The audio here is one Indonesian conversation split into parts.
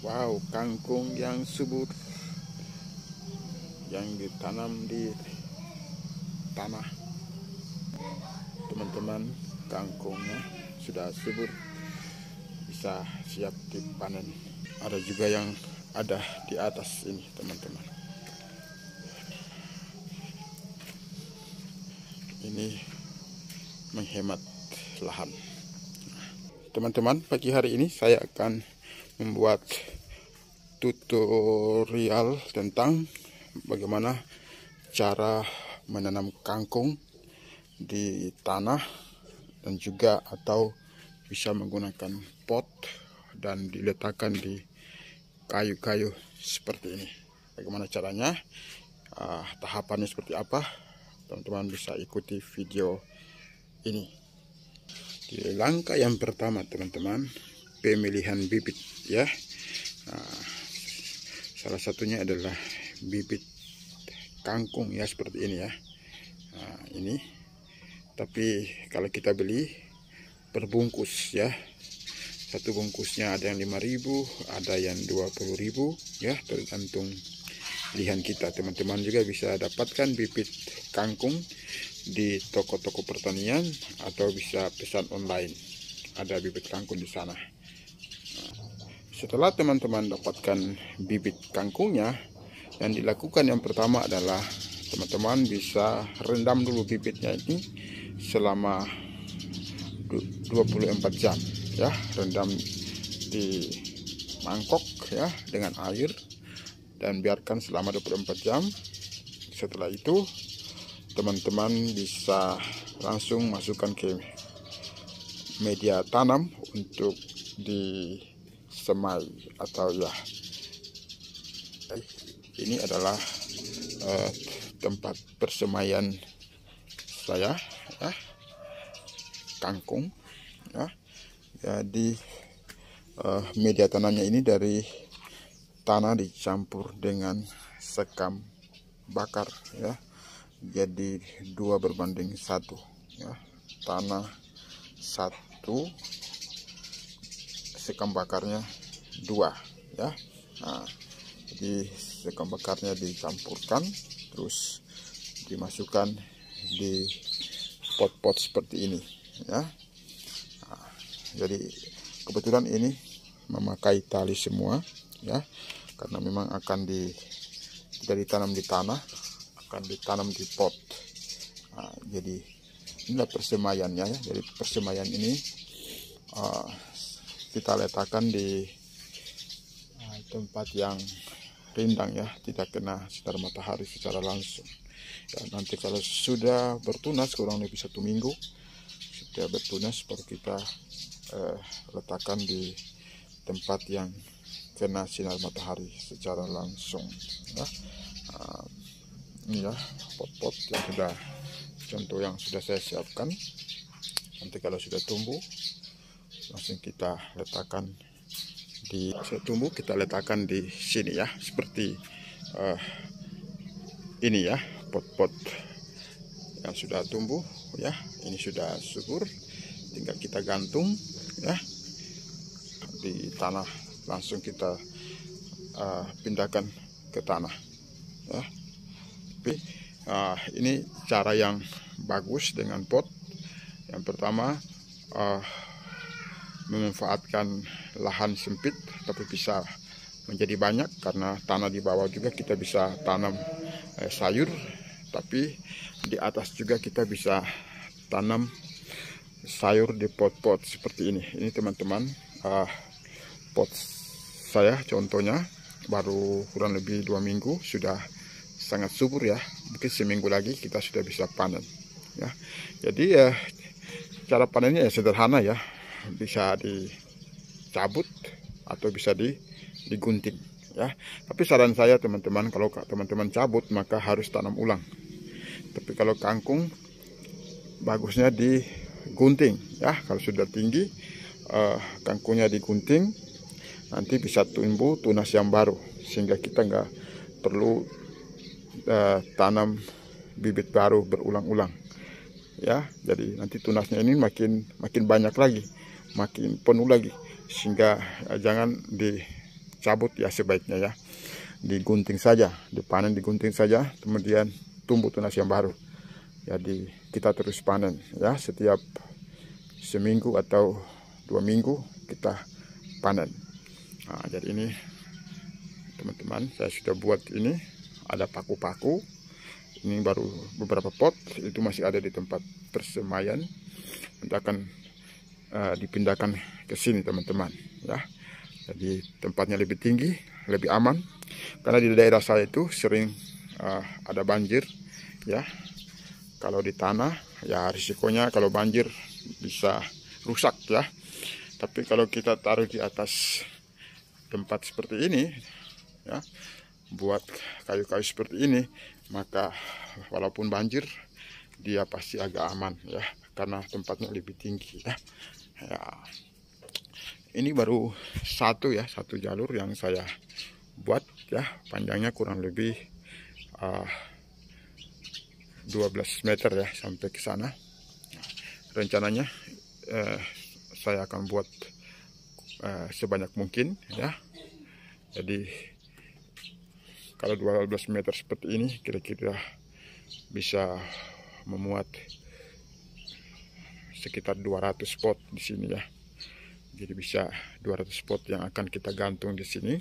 Wow, kangkung yang subur yang ditanam di tanah. Teman-teman, kangkungnya sudah subur, bisa siap dipanen. Ada juga yang ada di atas ini, teman-teman. Ini menghemat lahan. Teman-teman, pagi hari ini saya akan membuat tutorial tentang bagaimana cara menanam kangkung di tanah dan juga atau bisa menggunakan pot dan diletakkan di kayu-kayu seperti ini. Bagaimana caranya, tahapannya seperti apa, teman-teman bisa ikuti video ini. Di langkah yang pertama, teman-teman, pemilihan bibit ya. Salah satunya adalah bibit kangkung ya, seperti ini ya. Ini, tapi kalau kita beli perbungkus ya, satu bungkusnya ada yang 5.000, ada yang 20.000 ya, tergantung pilihan kita. Teman-teman juga bisa dapatkan bibit kangkung di toko-toko pertanian atau bisa pesan online, ada bibit kangkung di sana. Setelah teman-teman dapatkan bibit kangkungnya, yang dilakukan yang pertama adalah teman-teman bisa rendam dulu bibitnya ini selama 24 jam ya, rendam di mangkok ya dengan air dan biarkan selama 24 jam. Setelah itu teman-teman bisa langsung masukkan ke media tanam untuk disemai atau ya, ini adalah tempat persemaian saya ya, kangkung ya. Jadi media tanamnya ini dari tanah dicampur dengan sekam bakar ya, jadi 2:1 ya, tanah 1, sekam bakarnya 2 ya. Jadi sekam bakarnya dicampurkan terus dimasukkan di pot-pot seperti ini ya. Jadi kebetulan ini memakai tali semua ya, karena memang akan tidak ditanam di tanah, akan ditanam di pot. Jadi inilah persemaiannya ya. Jadi persemaian ini kita letakkan di tempat yang rindang ya, tidak kena sinar matahari secara langsung ya. Nanti kalau sudah bertunas kurang lebih 1 minggu sudah bertunas, baru kita letakkan di tempat yang kena sinar matahari secara langsung ya. Ini ya pot-pot yang sudah, contoh yang sudah saya siapkan. Nanti kalau sudah tumbuh langsung kita letakkan di, tumbuh kita letakkan di sini ya, seperti ini ya, pot-pot yang sudah tumbuh ya. Ini sudah subur, tinggal kita gantung ya di tanah, langsung kita pindahkan ke tanah ya. Tapi ini cara yang bagus dengan pot. Yang pertama, memanfaatkan lahan sempit tapi bisa menjadi banyak, karena tanah di bawah juga kita bisa tanam sayur, tapi di atas juga kita bisa tanam sayur di pot-pot seperti ini. Ini teman-teman, pot saya contohnya baru kurang lebih 2 minggu sudah sangat subur ya. Mungkin seminggu lagi kita sudah bisa panen ya. Jadi cara panennya ya sederhana ya, bisa dicabut atau bisa digunting ya. Tapi saran saya teman-teman, kalau teman-teman cabut maka harus tanam ulang. Tapi kalau kangkung bagusnya digunting ya. Kalau sudah tinggi kangkungnya digunting, nanti bisa tumbuh tunas yang baru, sehingga kita nggak perlu tanam bibit baru berulang-ulang ya. Jadi nanti tunasnya ini makin banyak lagi, makin penuh lagi, sehingga jangan cabut ya sebaiknya ya. Digunting saja, dipanen digunting saja, kemudian tumbuh tunas yang baru. Jadi kita terus panen ya, setiap seminggu atau 2 minggu kita panen. Nah, jadi ini teman-teman, saya sudah buat ini, ada paku-paku. Ini baru beberapa pot, itu masih ada di tempat persemaian. Nanti akan dipindahkan ke sini teman-teman ya. Jadi tempatnya lebih tinggi, lebih aman, karena di daerah saya itu sering ada banjir ya. Kalau di tanah ya risikonya kalau banjir bisa rusak ya. Tapi kalau kita taruh di atas tempat seperti ini ya, buat kayu-kayu seperti ini, maka walaupun banjir dia pasti agak aman ya, karena tempatnya lebih tinggi ya. Ini baru satu jalur yang saya buat ya, panjangnya kurang lebih 12 meter ya sampai ke sana. Rencananya saya akan buat sebanyak mungkin ya. Jadi kalau 12 meter seperti ini kira-kira bisa memuat sekitar 200 pot di sini ya. Jadi bisa 200 pot yang akan kita gantung di sini.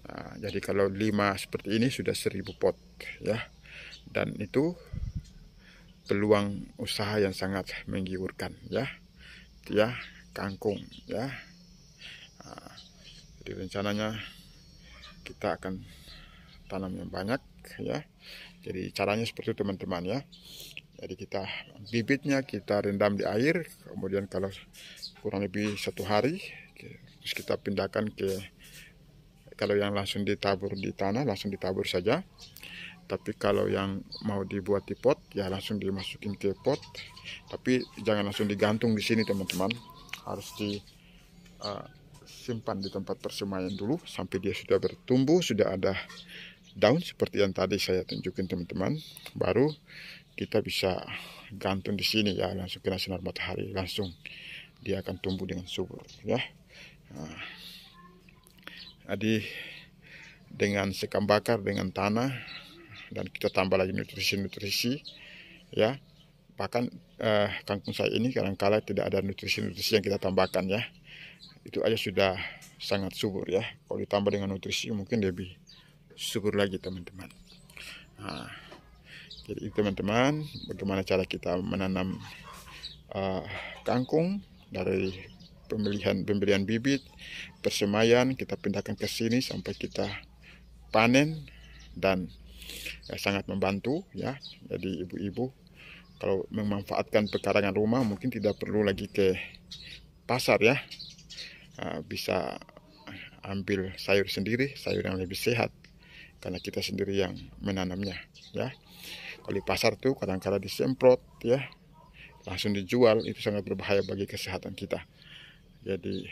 Nah, jadi kalau 5 seperti ini sudah 1000 pot ya. Dan itu peluang usaha yang sangat menggiurkan ya. Itu ya, kangkung ya. Nah, jadi rencananya kita akan tanam yang banyak ya. Jadi caranya seperti itu teman-teman ya. Jadi kita bibitnya kita rendam di air, kemudian kalau kurang lebih 1 hari terus kita pindahkan ke, kalau yang langsung ditabur di tanah langsung ditabur saja. Tapi kalau yang mau dibuat di pot ya langsung dimasukin ke pot. Tapi jangan langsung digantung di sini teman-teman, harus disimpan di tempat persemaian dulu sampai dia sudah bertumbuh, sudah ada daun seperti yang tadi saya tunjukin teman-teman, baru kita bisa gantung di sini ya, langsung kena sinar matahari, langsung dia akan tumbuh dengan subur ya. Nah, jadi dengan sekam bakar, dengan tanah, dan kita tambah lagi nutrisi-nutrisi ya. Bahkan kangkung saya ini kadang-kala tidak ada nutrisi-nutrisi yang kita tambahkan ya. Itu aja sudah sangat subur ya. Kalau ditambah dengan nutrisi mungkin lebih subur lagi teman-teman. Nah, jadi teman-teman, bagaimana cara kita menanam kangkung dari pembelian bibit, persemaian, kita pindahkan ke sini sampai kita panen, dan sangat membantu ya. Jadi ibu-ibu kalau memanfaatkan pekarangan rumah mungkin tidak perlu lagi ke pasar ya. Bisa ambil sayur sendiri, sayur yang lebih sehat, karena kita sendiri yang menanamnya ya. Kalau di pasar tuh kadang-kala disemprot ya, langsung dijual, itu sangat berbahaya bagi kesehatan kita. Jadi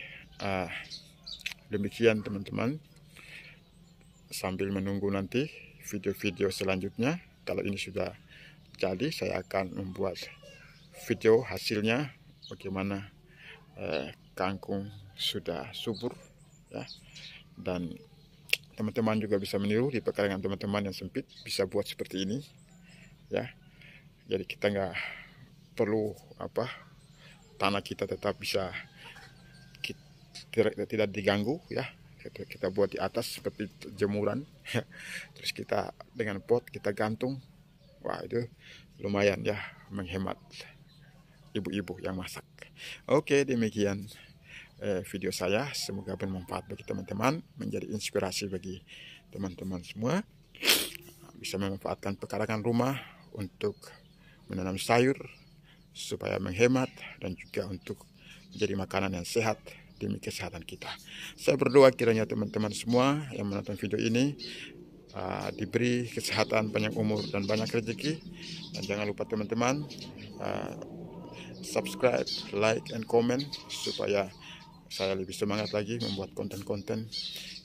demikian teman-teman, sambil menunggu nanti video-video selanjutnya. Kalau ini sudah jadi, saya akan membuat video hasilnya bagaimana kangkung sudah subur ya. Dan teman-teman juga bisa meniru di pekarangan teman-teman yang sempit, bisa buat seperti ini ya. Jadi kita nggak perlu tanah kita tetap bisa tidak diganggu ya. Kita buat di atas seperti jemuran ya. Terus kita dengan pot kita gantung. Wah, itu lumayan ya, menghemat ibu-ibu yang masak. Oke, demikian video saya, semoga bermanfaat bagi teman-teman, menjadi inspirasi bagi teman-teman semua, bisa memanfaatkan pekarangan rumah untuk menanam sayur supaya menghemat dan juga untuk menjadi makanan yang sehat demi kesehatan kita. Saya berdoa kiranya teman-teman semua yang menonton video ini diberi kesehatan, panjang umur, dan banyak rezeki. Dan jangan lupa teman-teman subscribe, like, and comment supaya saya lebih semangat lagi membuat konten-konten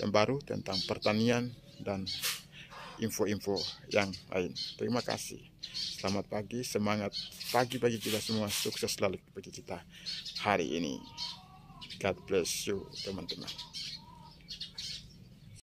yang baru tentang pertanian dan info-info yang lain. Terima kasih. Selamat pagi, semangat pagi bagi kita semua, sukses selalu bagi kita hari ini. God bless you teman-teman.